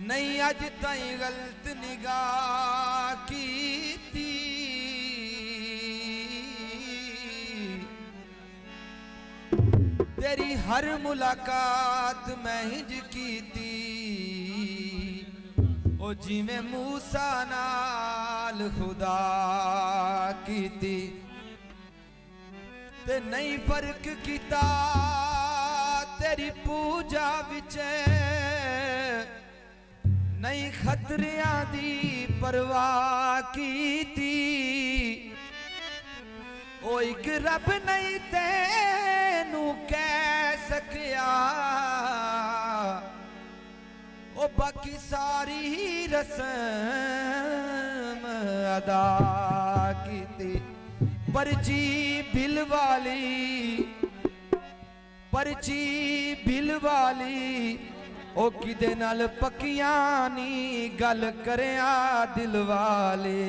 नहीं अज ताई गलत निगाह की तेरी हर मुलाकात मैं हिज की ओ जिवें मूसा नाल खुदा की ते नहीं फर्क किता तेरी पूजा विच नहीं खतरियां दी परवाह कीती ओ एक रब नहीं तेनू कह सकिया ओ बाकी सारी रस्म अदा कीती पर्ची बिल वाली ओ किदे नाल पक्कियां नी गल करिया दिल वाले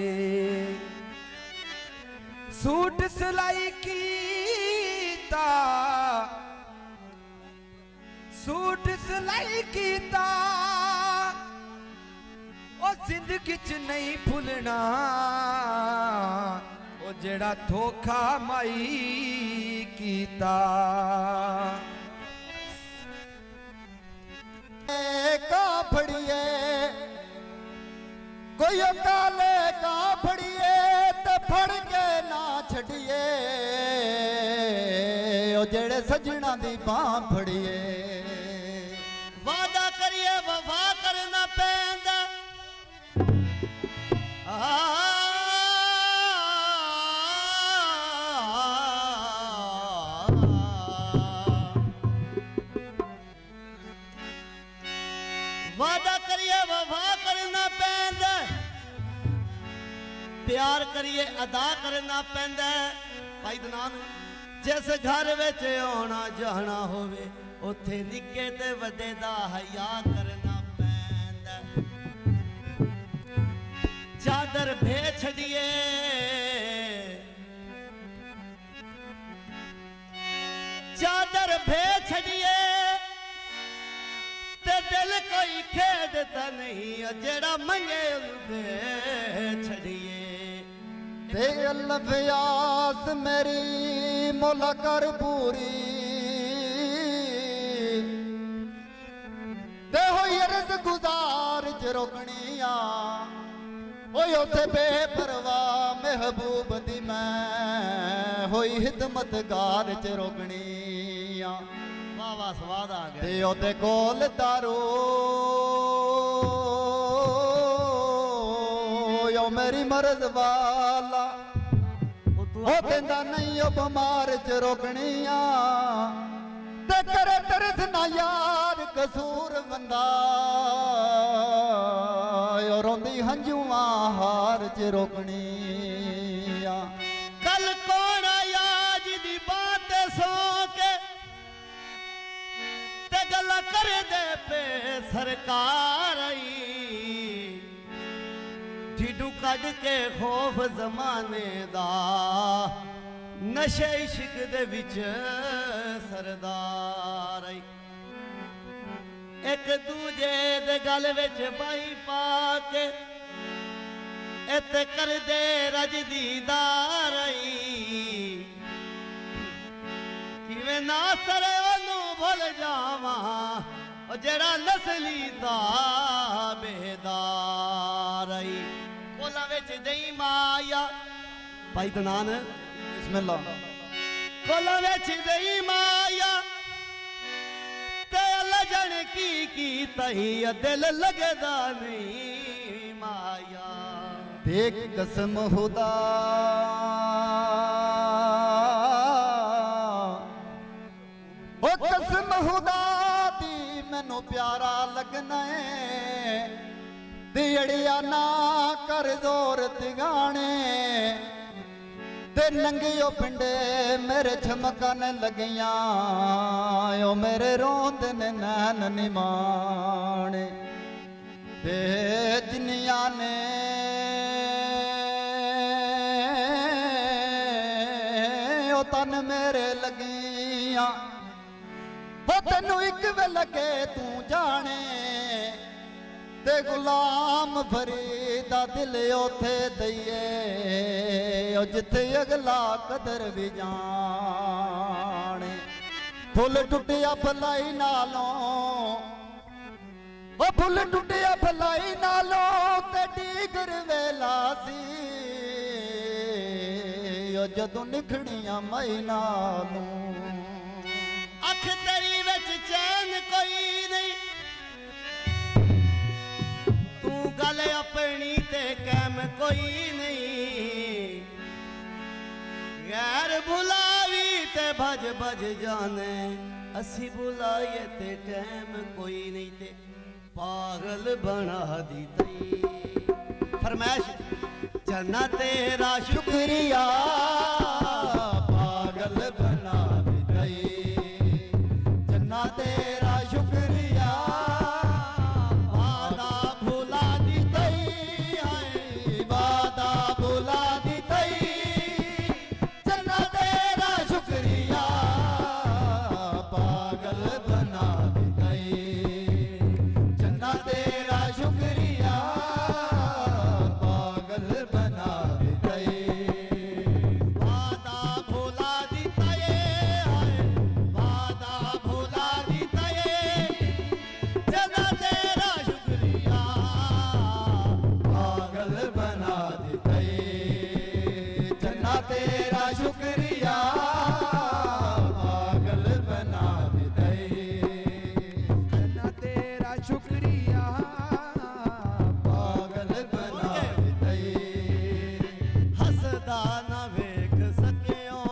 सूट सिलाई कीता ओ जिंदगी च नहीं भुलना ओ जेड़ा धोखा माई कीता का फड़िए कोई काले का फड़िए ते फड़ के ना छड़िए ओ जेड़े सजना दी बां फड़िए वादा करिए वफा करना पैंदा वादा करिए वफा करना पैंदा प्यार करिए अदा करना पैंदा भाई दनान जिस घर विच आना जाना होवे उत्थे निक्के ते वड्डे दा हया करना पैंदा चादर भे छड़िए ते दिल कोई खेदता नहीं जेड़ा मंगे दे छड़िए ते अल्फयास मेरी मोला कर पूरी ते होई अर्ज गुजार च रोकनिया ओए उसे बेपरवाह महबूब दी मैं होई हिदमतगार च रोकनिया वाह स्वाद आ गया ते ओदे कोल दारो यो मेरी मर्ज वाला ओ कहंदा नहीं ओ बीमार च रोकनिया ते करे तरस ना यार कसूर बंदा ओ रोंदी हंजुआ हार च रोकनिया कल कौन आया जिदी बात सो के गला कर दे पे सरकार आई ढिडू कड के खौफ जमाने दा नशे इश्क दे विच सरदार आई एक दूजे दे गल विच बाई पा के इते कर दे रज दीदार आई किवें ना सरे भुल जावा जेड़ा नस्ली दा बेदार आई कोला विच दही माया भाई दनान बिस्मिल्लाह कोला विच दही माया ते लजन की तही दिल लगदा नहीं माया देख कसम खुदा कसम खुदा दी मैनू प्यारा लगना है दिड़िया ना कर जोर तिगाने ते नंगियो पिंडे मेरे छमकन लगिया ओ मेरे रोंद ने नैन निमाने ते जिनिया ने ओ तन मेरे लगिया तेनू एक वे लगे तू जाने ਤੇ ਗੁਲਾਮ ਫਰੀਦਾ ਦਿਲ ਉਥੇ ਦਈਏ ਉਹ ਜਿੱਥੇ ਅਗਲਾ ਕਦਰ ਵੀ ਜਾਣੇ ਫੁੱਲ ਟੁੱਟਿਆ ਭਲਾਈ ਨਾਲੋਂ ਉਹ ਫੁੱਲ ਟੁੱਟਿਆ ਭਲਾਈ ਨਾਲੋਂ ਤੇ ਡੀਗਰ ਵੇਲਾ ਸੀ ਉਹ ਜਦੋਂ ਨਿਖੜੀਆਂ ਮਈ ਨਾਲੋਂ ਅੱਖ ਤੇਰੀ ਵਿੱਚ ਚੈਨ ਕੋਈ ਨਹੀਂ ਤੂੰ ਗੱਲ ਆਪਣੀ ਤੇ ਕਹਿਮ ਕੋਈ ਨਹੀਂ ਗੈਰ ਭੁਲਾਵੀ ਤੇ ਭਜ ਭਜ ਜਾਣੇ ਅਸੀਂ ਬੁਲਾਈਏ ਤੇ ਟਾਈਮ ਕੋਈ ਨਹੀਂ ਤੇ ਪਾਗਲ ਬਣਾ ਦਿੱਤੀ ਫਰਮਾਇਸ਼ ਜਨਾ ਤੇਰਾ ਸ਼ੁਕਰੀਆ ਪਾਗਲ ਬਣਾ ਦਿੱਤੀ ਜਨਾ ਤੇਰਾ ਸ਼ੁਕਰੀਆ ਵਾਦਾ ਭੁਲਾ ਦਿੱਤੀ ਹਾਏ ਵਾਦਾ ਭੁਲਾ ਦਿੱਤੀ ਜਨਾ ਤੇਰਾ ਸ਼ੁਕਰੀਆ ਪਾਗਲ ਬਣਾ ਦਿੱਤੀ ਜਨਾ ਤੇਰਾ ਸ਼ੁਕਰੀਆ ਪਾਗਲ ਬਣਾ ਵਾਦਾ ਭੁਲਾ ਦਿੱਤਾ ਏ ਹਾਏ ਵਾਦਾ ਭੁਲਾ ਦਿੱਤਾ ਏ ਜਨਾ ਤੇਰਾ ਸ਼ੁਕਰੀਆ ਪਾਗਲ ਬਣਾ ਦਿੱਤੇ ਜਨਾ ਤੇਰਾ ਸ਼ੁਕਰੀਆ ਪਾਗਲ ਬਣਾ ਦਿੱਤੇ ਜਨਾ ਤੇਰਾ ਸ਼ੁਕਰੀਆ ਪਾਗਲ ਬਣਾ ਦਿੱਤੇ ਹੱਸਦਾ ਨਾ ਵੇਖ ਸਕਿਓ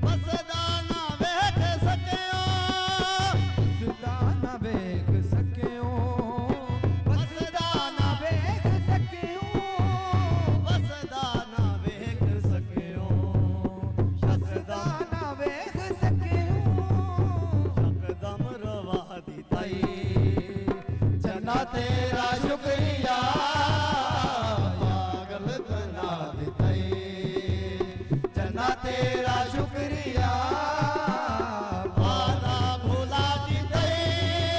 ਵਸਦਾ ਨਾ ਵੇਖ ਸਕਿਓ ਸੁਦਾ ਨਾ ਵੇਖ ਸਕਿਓ ਵਸਦਾ ਨਾ ਵੇਖ ਸਕਿਓ ਵਸਦਾ ਨਾ ਵੇਖ ਸਕਿਓ ਸੁਦਾ ਨਾ ਵੇਖ ਸਕਿਓ ਯਕਦਮ ਰਵਾ ਦਿੱਤਾ ਏ ਜਨਾ ਤੇਰਾ ਸ਼ੁਕਰੀਆ ਪਾਗਲ ਬਣਾ ਦਿੱਤੇ ਜਨਾ ਤੇਰਾ ਸ਼ੁਕਰੀਆ ਵਾਦਾ ਭੁਲਾ ਦਿੱਤਾ ਏ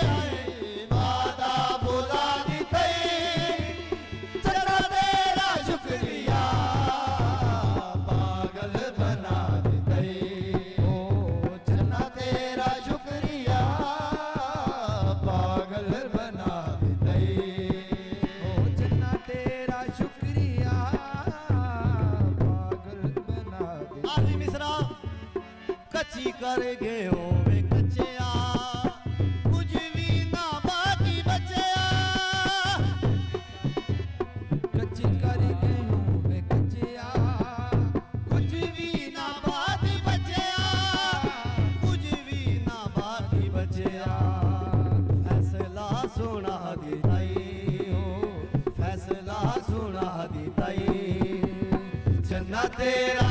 ਹਾਏ ਵਾਦਾ ਭੁਲਾ ਦਿੱਤੇ ਜਨਾ ਤੇਰਾ ਸ਼ੁਕਰੀਆ ਪਾਗਲ ਬਣਾ ਦਿੱਤੇ ਓ ਜਨਾ ਤੇਰਾ ਸ਼ੁਕਰੀਆ ਪਾਗਲ ਬਣਾ ਦਿੱਤੇ ਓ ਜਨਾ ਤੇਰਾ ਸ਼ੁਕਰੀਆ ਪਾਗਲ ਬਣਾ ਦੇ ਆਖਰੀ ਮਿਸਰਾ ਕੱਚੀ ਕਰ ਗਏ ਹੋਵੇ ਕੱਚਿਆ ਕੁਝ ਵੀ ਨਾ ਬਾਕੀ ਬਚਿਆ ਕੱਚੀ ਕਰ ਗਏ ਹੋਵੇ ਕੱਚਿਆ ਕੁਝ ਵੀ ਨਾ ਬਾਕੀ ਬਚਿਆ ਕੁਝ ਵੀ ਨਾ ਬਾਕੀ ਬਚਿਆ ਫੈਸਲਾ ਸੁਣਾ ਦਿੱਤਾ ਈ ਓ ਫੈਸਲਾ ਸੁਣਾ ਦਿੱਤਾ ਈ ਜੰਨਾ ਤੇਰਾ